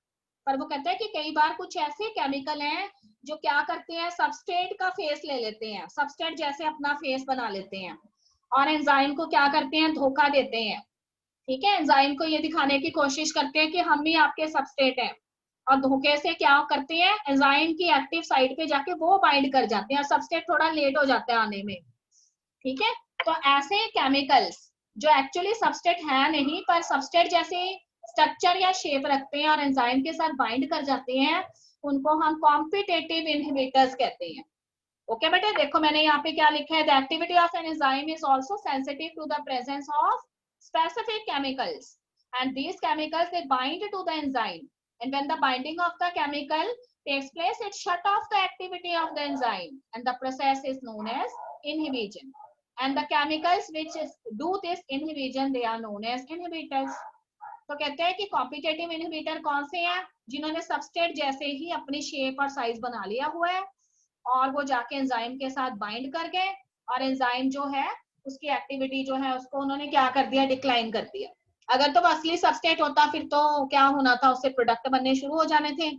S1: पर वो कहता है कि कई बार कुछ ऐसे केमिकल हैं जो क्या करते हैं, सबस्ट्रेट का फेस ले लेते हैं, सबस्ट्रेट जैसे अपना फेस बना लेते हैं और एंजाइम को क्या करते हैं, धोखा देते हैं। ठीक है, एंजाइम को ये दिखाने की कोशिश करते हैं कि हम ही आपके सबस्ट्रेट हैं, और धोखे से क्या करते हैं, एंजाइम की एक्टिव साइट पे जाके वो बाइंड कर जाते हैं और सबस्ट्रेट थोड़ा लेट हो जाता है आने में, ठीक है। तो ऐसे केमिकल्स जो एक्चुअली सबस्ट्रेट है नहीं पर सबस्ट्रेट जैसे स्ट्रक्चर या शेप रखते हैं और एंजाइम के साथ बाइंड कर जाते हैं, उनको हम कॉम्पिटेटिव इनहिबिटर्स कहते हैं। ओके बेटे, देखो मैंने यहाँ पे क्या लिखा है, the activity of an enzyme is also sensitive to the presence of specific chemicals, and these chemicals they bind to the enzyme, and when the binding of the chemical takes place, it shut off the activity of the enzyme, and the process is known as inhibition, and the chemicals which do this inhibition they are known as inhibitors. तो कहते हैं कि competitive inhibitor कौन से हैं, जिन्होंने substrate जैसे ही अपनी शेप और साइज बना लिया हुआ है और वो जाके एंजाइम के साथ बाइंड कर गए और एंजाइम जो है उसकी एक्टिविटी जो है उसको उन्होंने क्या कर दिया, डिक्लाइन कर दिया। अगर तो असली सबस्ट्रेट होता फिर तो क्या होना था, उससे प्रोडक्ट बनने शुरू हो जाने थे,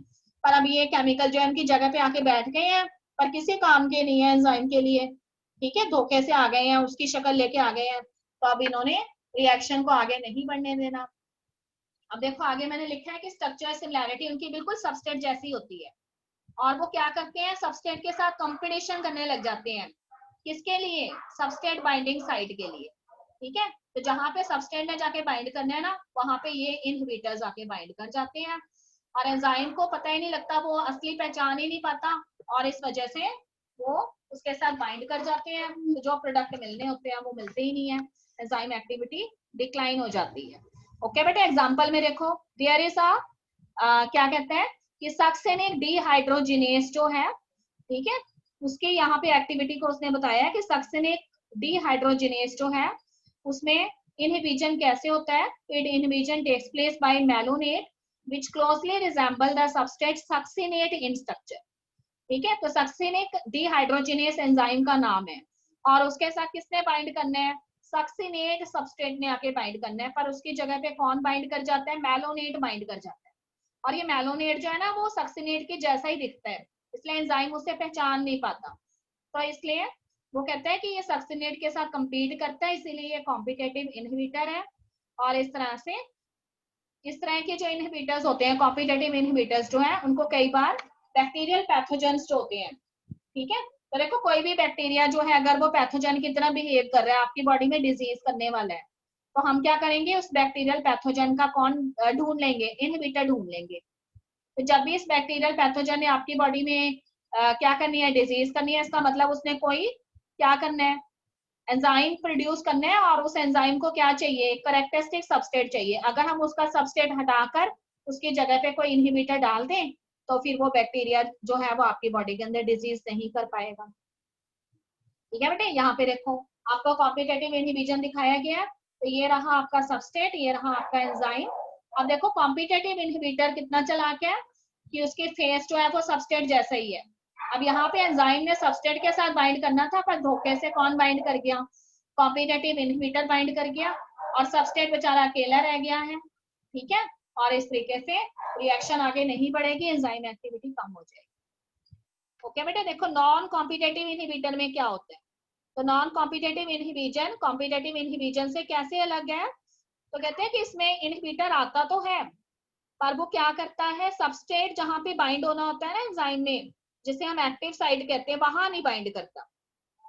S1: पर अब ये केमिकल जो है उनकी जगह पे आके बैठ गए हैं पर किसी काम के नहीं है एंजाइम के लिए, ठीक है, धोखे से आ गए हैं, उसकी शक्ल लेके आ गए हैं, तो अब इन्होंने रिएक्शन को आगे नहीं बढ़ने देना। अब देखो आगे मैंने लिखा है कि स्ट्रक्चर सिमिलैरिटी उनकी बिल्कुल सबस्ट्रेट जैसी होती है और वो क्या करते हैं, सबस्ट्रेट के साथ कंपटीशन करने लग जाते हैं, किसके लिए, सबस्ट्रेट बाइंडिंग साइट के लिए, ठीक है। तो जहां पे सबस्ट्रेट ने जाके बाइंड करना है ना, वहां पे ये इनहिबिटर्स आके बाइंड कर जाते हैं और एंजाइम को पता ही नहीं लगता, वो असली पहचान ही नहीं पाता और इस वजह से वो उसके साथ बाइंड कर जाते हैं, तो जो प्रोडक्ट मिलने होते हैं वो मिलते ही नहीं है, एंजाइम एक्टिविटी डिक्लाइन हो जाती है। ओके बेटे, एग्जांपल में देखो, देयर इज अ क्या कहते हैं कि सक्सेनिक डिहाइड्रोजिनेज जो है, ठीक है, उसके यहाँ पे एक्टिविटी को उसने बताया है कि सक्सेनिक डिहाइड्रोजिनेज जो है उसमें इनहिबिशन कैसे होता है, it inhibition takes place by malonate which closely resemble the substrate succinate in structure, ठीक है। तो सक्सिनिक डिहाइड्रोजिनेज एंजाइम का नाम है और उसके साथ किसने बाइंड करना है, सक्सिनेट सबस्ट्रेट ने आके बाइंड करना है, पर उसकी जगह पे कौन बाइंड कर जाता है, मेलोनेट बाइंड कर जाता है और ये मेलोनेट जो है ना वो सक्सिनेट के जैसा ही दिखता है, इसलिए एंजाइम उसे पहचान नहीं पाता, तो इसलिए वो कहता है कि ये सक्सिनेट के साथ compete करता है, इसीलिए ये कॉम्पिटेटिव इनहिबिटर है। और इस तरह के जो इनहिबिटर्स होते हैं, कॉम्पिटेटिव इनहिबिटर्स जो है उनको कई बार बैक्टीरियल पैथोजेंस जो होते हैं, ठीक है। तो देखो कोई भी बैक्टीरिया जो है अगर वो पैथोजन की तरह बिहेव कर रहा है, आपकी बॉडी में डिजीज करने वाला है, तो हम क्या करेंगे, उस बैक्टीरियल पैथोजन का कौन ढूंढ लेंगे, इनहिबिटर ढूंढ लेंगे। तो जब भी इस बैक्टीरियल पैथोजन ने आपकी बॉडी में क्या करनी है, डिजीज करनी है, इसका मतलब उसने कोई क्या करना है, एंजाइम प्रोड्यूस करना है और उस एंजाइम को क्या चाहिए, कैरेक्टरिस्टिक सबस्ट्रेट चाहिए। अगर हम उसका सबस्ट्रेट हटाकर उसकी जगह पे कोई इनहिबिटर डाल दें तो फिर वो बैक्टीरिया जो है वो आपकी बॉडी के अंदर डिजीज नहीं कर पाएगा, ठीक है बेटे। यहाँ पे देखो आपको कॉम्पिटेटिव इनहिबिशन दिखाया गया है, तो ये रहा आपका सबस्ट्रेट, ये रहा आपका एंजाइम। अब देखो कॉम्पिटेटिव इनहिबिटर कितना चालाक है कि उसकी फेस जो है वो सबस्ट्रेट जैसा ही है। अब यहाँ पे एंजाइम ने सबस्ट्रेट के साथ बाइंड करना था पर धोखे से कौन बाइंड कर गया, कॉम्पिटेटिव इनहिबिटर बाइंड कर गया और सबस्ट्रेट बेचारा अकेला रह गया है, ठीक है। और इस तरीके से रिएक्शन आगे नहीं बढ़ेगी, एंजाइम एक्टिविटी कम हो जाएगी। ओके बेटे, देखो नॉन कॉम्पिटेटिव इनहिबिटर में क्या होता है, तो non competitive inhibition competitive inhibition से कैसे अलग है, तो कहते हैं कि इसमें इनहिबिटर आता तो है पर वो क्या करता है, सबस्ट्रेट जहां पे बाइंड होना होता है ना एंजाइम में, जिसे हम एक्टिव साइट कहते हैं, वहां नहीं बाइंड करता,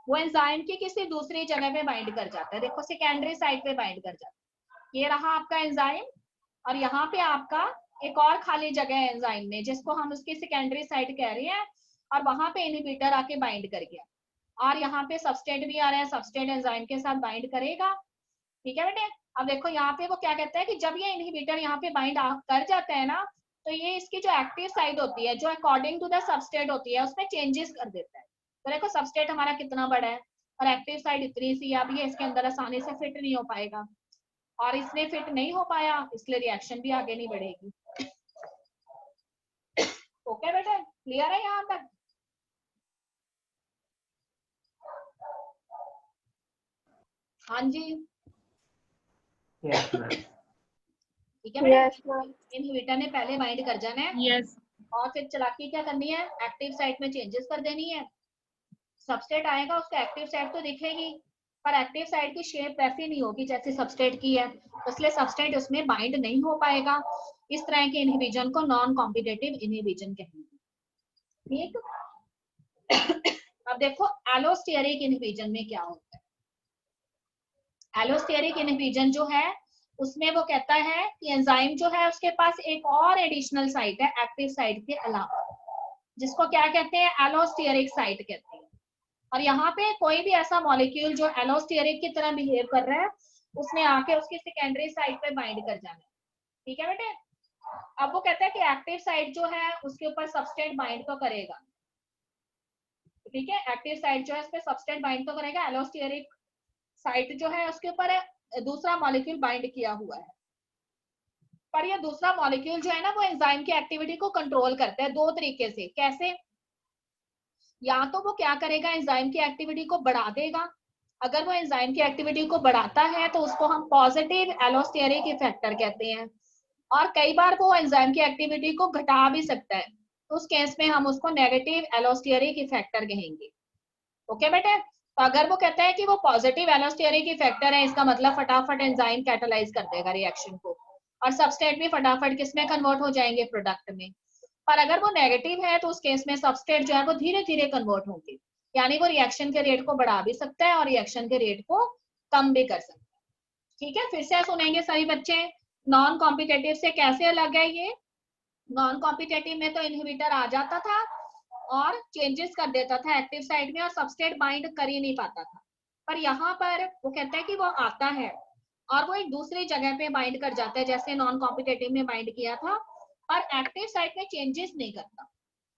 S1: वो एंजाइम की किसी दूसरी जगह पे बाइंड कर जाता है। देखो सेकेंडरी साइट पे बाइंड कर जाता है, ये रहा आपका एंजाइम और यहाँ पे आपका एक और खाली जगह है एंजाइम में जिसको हम उसकी सेकेंडरी साइट कह रहे हैं और वहां पे इनहिबिटर आके बाइंड कर गया और यहाँ पे सबस्ट्रेट भी आ रहा है, सबस्ट्रेट एंजाइम के साथ बाइंड करेगा, ठीक है बेटे। अब देखो यहाँ पे वो क्या कहता है कि जब ये इनहिबिटर यहाँ पे बाइंड कर जाता है ना, तो ये इसकी जो एक्टिव साइट होती है, जो अकॉर्डिंग टू द सबस्ट्रेट होती है, उसमें चेंजेस कर देता है। तो देखो सबस्ट्रेट हमारा कितना बड़ा है और एक्टिव साइट इतनी सी, अब ये इसके अंदर आसानी से फिट नहीं हो पाएगा और इसलिए फिट नहीं हो पाया, इसलिए रिएक्शन भी आगे नहीं बढ़ेगी। ओके बेटा, क्लियर है यहाँ तक? हाँ जी,
S2: Yes, ma'am.
S1: ठीक है बेटा। इनहिबिटर ने पहले बाइंड कर जाना है
S2: Yes.
S1: और फिर चालाकी क्या करनी है, एक्टिव साइट में चेंजेस कर देनी है। सबस्ट्रेट आएगा, उसका एक्टिव साइट तो दिखेगी पर एक्टिव साइट की शेप वैसी नहीं होगी जैसे सबस्ट्रेट की है, इसलिए सबस्ट्रेट उसमें बाइंड नहीं हो पाएगा। इस तरह के इनहिबिशन को नॉन कॉम्पिटिटिव इनहिबिशन कहेंगे। ठीक, अब देखो एलोस्टेरिक इनहिबिशन में क्या होता है। एलोस्टेरिक इनहिबिशन जो है उसमें वो कहता है कि एंजाइम जो है उसके पास एक और एडिशनल साइट है एक्टिव साइट के अलावा, जिसको क्या कहते हैं, एलोस्टेरिक साइट कहते हैं। और यहाँ पे कोई भी ऐसा मॉलिक्यूल जो एलोस्टेरिक की तरह बिहेव कर रहा है उसने आके उसकी सेकेंडरी साइट पे बाइंड कर जाना है। ठीक है बेटे, अब वो कहता है कि एक्टिव साइट जो है उसके ऊपर सबस्ट्रेट बाइंड तो करेगा। ठीक है, एक्टिव साइट जो है उस पर सबस्ट्रेट बाइंड तो करेगा, एलोस्टेरिक साइट जो है उसके ऊपर दूसरा मॉलिक्यूल बाइंड किया हुआ है। पर ये दूसरा मॉलिक्यूल जो है ना वो एंजाइम की एक्टिविटी को कंट्रोल करता है दो तरीके से। कैसे? या तो वो क्या करेगा, एंजाइम की एक्टिविटी को बढ़ा देगा। अगर वो एंजाइम की एक्टिविटी को बढ़ाता है तो उसको हम पॉजिटिव एलोस्टेरिक इफेक्टर कहते हैं। और कई बार वो एंजाइम की एक्टिविटी को घटा भी सकता है, तो उस केस में हम उसको नेगेटिव एलोस्टेरिक इफेक्टर कहेंगे। ओके बेटे, तो अगर वो कहता है कि वो पॉजिटिव एलोस्टेरिक इफेक्टर है, इसका मतलब फटाफट एंजाइम कैटालाइज कर देगा रिएक्शन को, और सबस्ट्रेट भी फटाफट किसमें कन्वर्ट हो जाएंगे, प्रोडक्ट में। पर अगर वो नेगेटिव है तो उस केस में सबस्ट्रेट जो है वो धीरे धीरे कन्वर्ट होंगे, यानी वो रिएक्शन के रेट को बढ़ा भी सकता है और रिएक्शन के रेट को कम भी कर सकता है। ठीक है, फिर से सुनेंगे सभी बच्चे, नॉन कॉम्पिटेटिव से कैसे अलग है ये। नॉन कॉम्पिटेटिव में तो इनहिबिटर आ जाता था और चेंजेस कर देता था एक्टिव साइट में और सबस्ट्रेट बाइंड कर ही नहीं पाता था। पर यहाँ पर वो कहता है कि वो आता है और वो एक दूसरी जगह पे बाइंड कर जाता है, जैसे नॉन कॉम्पिटेटिव में बाइंड किया था, पर एक्टिव साइट में चेंजेस नहीं करता।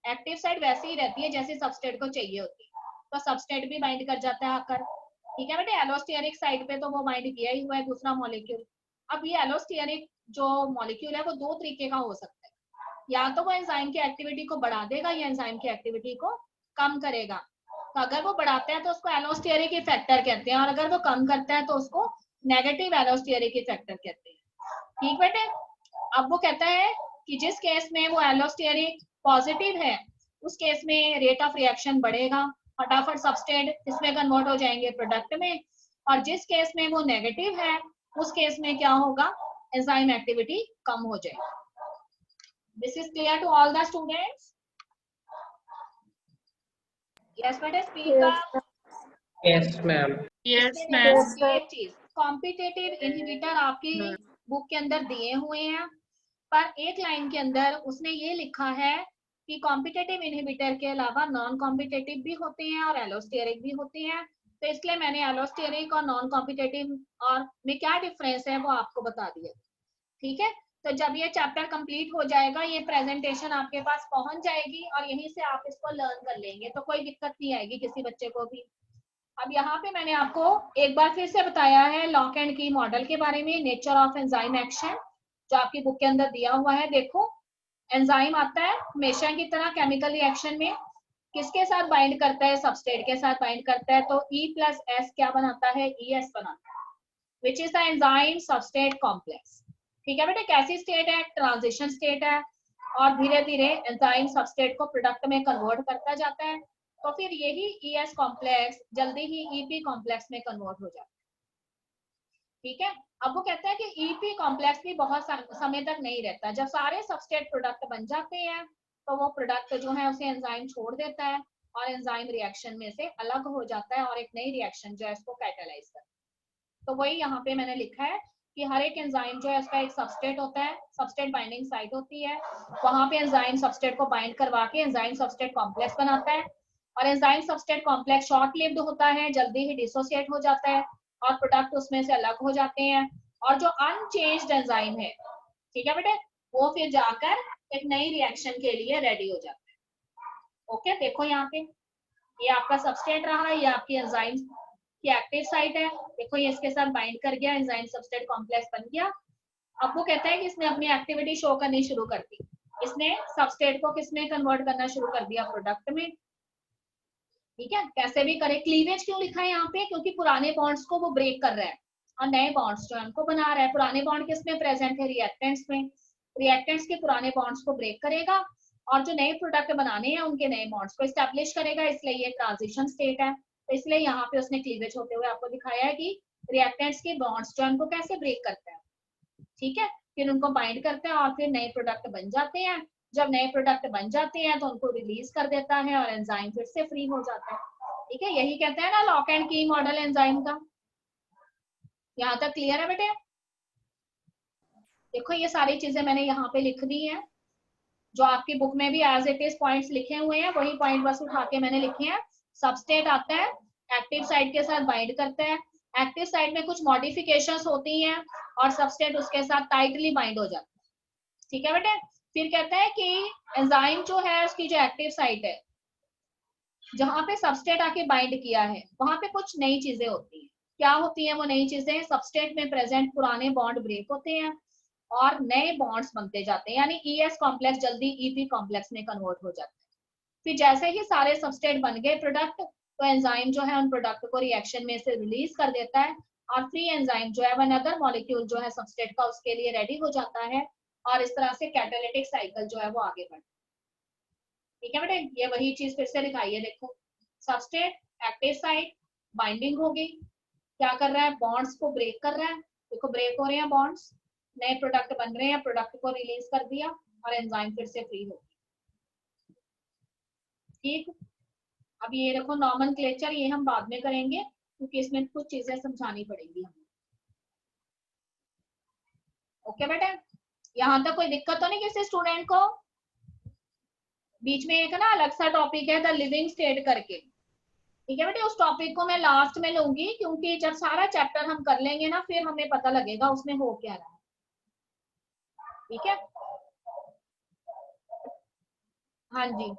S1: एक्टिव साइट वैसे ही रहती है जैसे सबस्ट्रेट को चाहिए होती है, तो सबस्ट्रेट भी बाइंड कर जाता है आकर। ठीक है बेटे, एलोस्टेरिक साइट पे तो वो बाइंड किया ही हुआ है दूसरा मॉलिक्यूल। अब ये एलोस्टेरिक जो मॉलिक्यूल है वो दो तरीके का हो सकता है, या तो वो एंजाइम की एक्टिविटी को बढ़ा देगा या एंजाइम की एक्टिविटी को कम करेगा। तो अगर वो बढ़ाता है तो उसको एलोस्टेरिक इफेक्टर कहते हैं, और अगर वो कम करता है तो उसको नेगेटिव एलोस्टेरिक इफेक्टर कहते हैं। ठीक बेटे, अब वो कहता है कि जिस केस में वो एलोस्टेरिक पॉजिटिव है उस केस में रेट ऑफ रिएक्शन बढ़ेगा, फटाफट सबस्ट्रेट इसमें कन्वर्ट हो जाएंगे प्रोडक्ट में। और जिस केस में वो नेगेटिव है उस केस में क्या होगा, एंजाइम एक्टिविटी कम हो जाएगी। This is clear to all the students? Yes, बेटे speak up.
S2: Yes, ma'am.
S3: Yes,
S1: इसमें
S3: ma'am.
S1: देखो एक चीज, कॉम्पिटेटिव इनहिबिटर आपकी बुक के अंदर दिए हुए हैं, पर एक लाइन के अंदर उसने ये लिखा है कि कॉम्पिटेटिव इनहिबिटर के अलावा नॉन कॉम्पिटेटिव भी होते हैं और एलोस्टेरिक भी होते हैं। तो इसलिए मैंने एलोस्टेरिक और नॉन कॉम्पिटेटिव और में क्या डिफरेंस है वो आपको बता दिया। ठीक है, तो जब ये चैप्टर कंप्लीट हो जाएगा ये प्रेजेंटेशन आपके पास पहुंच जाएगी और यहीं से आप इसको लर्न कर लेंगे, तो कोई दिक्कत नहीं आएगी किसी बच्चे को भी। अब यहाँ पे मैंने आपको एक बार फिर से बताया है लॉक एंड की मॉडल के बारे में, नेचर ऑफ एंजाइम एक्शन जो आपकी बुक के अंदर दिया हुआ है। देखो एंजाइम आता है हमेशा की तरह केमिकल रिएक्शन में, किसके साथ बाइंड करता है, सबस्ट्रेट के साथ बाइंड करता है, तो E प्लस S क्या बनाता है, ES बनाता है, which is the enzyme substrate complex. ठीक है बेटे, कैसी स्टेट है, ट्रांजिशन स्टेट है, और धीरे धीरे एंजाइम सबस्ट्रेट को प्रोडक्ट में कन्वर्ट करता जाता है, तो फिर यही ES कॉम्प्लेक्स जल्दी ही EP कॉम्प्लेक्स में कन्वर्ट हो जाता है। ठीक है, अब वो कहता है कि EP कॉम्प्लेक्स भी बहुत समय तक नहीं रहता, जब सारे सबस्ट्रेट प्रोडक्ट बन जाते हैं तो वो प्रोडक्ट जो है उसे एंजाइम छोड़ देता है और एंजाइम रिएक्शन में से अलग हो जाता है और एक नई रिएक्शन जो है उसको कैटालाइज करता है। तो वही यहाँ पे मैंने लिखा है कि हर एक एंजाइम जो है उसका एक सबस्ट्रेट होता है, सबस्ट्रेट बाइंडिंग साइट होती है, वहां पे एंजाइम सबस्ट्रेट को बाइंड करवा के एंजाइम सबस्ट्रेट कॉम्प्लेक्स बनाता है, और enzyme substrate complex short lived होता है, जल्दी ही डिसोसिएट हो जाता है और प्रोडक्ट उसमें से अलग हो जाते हैं, और जो अनचेंज्ड एंजाइम है, ठीक है बेटे, वो फिर जाकर एक नई रिएक्शन के लिए रेडी हो जाता है। ओके, देखो यहाँ पे ये आपका सबस्ट्रेट रहा, ये आपकी एंजाइम की एक्टिव साइट है, देखो ये इसके साथ बाइंड कर गया, एंजाइम सबस्ट्रेट कॉम्प्लेक्स बन गया। अब वो कहता है कि इसने अपनी एक्टिविटी शो करनी शुरू कर दी, इसने सबस्ट्रेट को किसमें कन्वर्ट करना शुरू कर दिया, प्रोडक्ट में। ठीक है, कैसे भी करे, क्लीवेज क्यों लिखा है यहाँ पे, क्योंकि पुराने बॉन्ड्स को वो ब्रेक कर रहा है और नए बॉन्ड्स जो है उनको बना रहा है। पुराने बॉन्ड किसमें प्रेजेंट है, रिएक्टेंट्स में, रिएक्टेंट्स के पुराने बॉन्ड्स को ब्रेक करेगा और जो नए प्रोडक्ट बनाने हैं उनके नए बॉन्ड्स को एस्टेब्लिश करेगा, इसलिए ये ट्रांजिशन स्टेट है। तो इसलिए यहाँ पे उसने क्लीवेज होते हुए आपको दिखाया है कि रिएक्टेंट्स की बॉन्ड्स जो उनको कैसे ब्रेक करता है, ठीक है, फिर उनको बाइंड करते हैं और फिर नए प्रोडक्ट बन जाते हैं। जब नए प्रोडक्ट बन जाते हैं तो उनको रिलीज कर देता है और एंजाइम फिर से फ्री हो जाता है, ठीक है। यही कहते हैं ना लॉक एंड की मॉडल एंजाइम का। यहाँ तक क्लियर है बेटे? देखो ये सारी चीजें मैंने यहाँ पे लिख दी हैं, जो आपकी बुक में भी एज इट इज पॉइंट्स लिखे हुए हैं वही पॉइंट बस उठा के मैंने लिखे हैं। सबस्टेट आता है, एक्टिव साइट के साथ बाइंड करता है, एक्टिव साइट में कुछ मॉडिफिकेशंस होती हैं और सबस्टेट उसके साथ टाइटली बाइंड हो जाता है, ठीक है बेटे। फिर कहता है कि एंजाइम जो है उसकी जो एक्टिव साइट है जहां पे सबस्टेट आके बाइंड किया है वहां पे कुछ नई चीजें होती हैं। क्या होती हैं वो नई चीजें? सबस्टेट में प्रेजेंट पुराने बॉन्ड ब्रेक होते हैं और नए बॉन्ड्स बनते जाते हैं, यानी ईएस कॉम्प्लेक्स जल्दी ईपी कॉम्प्लेक्स में कन्वर्ट हो जाता है। फिर जैसे ही सारे सबस्टेट बन गए प्रोडक्ट, तो एंजाइम जो है उन प्रोडक्ट को रिएक्शन में से रिलीज कर देता है और फ्री एंजाइम जो है वन अदर मॉलिक्यूल जो है सबस्टेट का उसके लिए रेडी हो जाता है और इस तरह से कैटालिटिक साइकिल जो है वो आगे बढ़ता है, ठीक है बेटे। ये वही चीज फिर से दिखाई है, देखो सबस्टेट, एक्टिव साइट, बाइंडिंग होगी, क्या कर रहा है? बॉन्ड्स को ब्रेक कर रहा है, देखो ब्रेक हो रहे हैं बॉन्ड्स, नए प्रोडक्ट बन रहे हैं, प्रोडक्ट को रिलीज कर दिया और एंजाइम फिर से फ्री हो गई, ठीक। अब ये देखो नॉमेनक्लेचर, ये हम बाद में करेंगे क्योंकि इसमें कुछ चीजें समझानी पड़ेंगी हमें। ओके बेटे, यहाँ तक कोई दिक्कत तो नहीं किसी स्टूडेंट को? बीच में एक ना अलग सा टॉपिक है द लिविंग स्टेट करके, ठीक है बेटे, उस टॉपिक को मैं लास्ट में लूंगी क्योंकि जब सारा चैप्टर हम कर लेंगे ना फिर हमें पता लगेगा उसमें हो क्या रहा है, ठीक है। हाँ जी।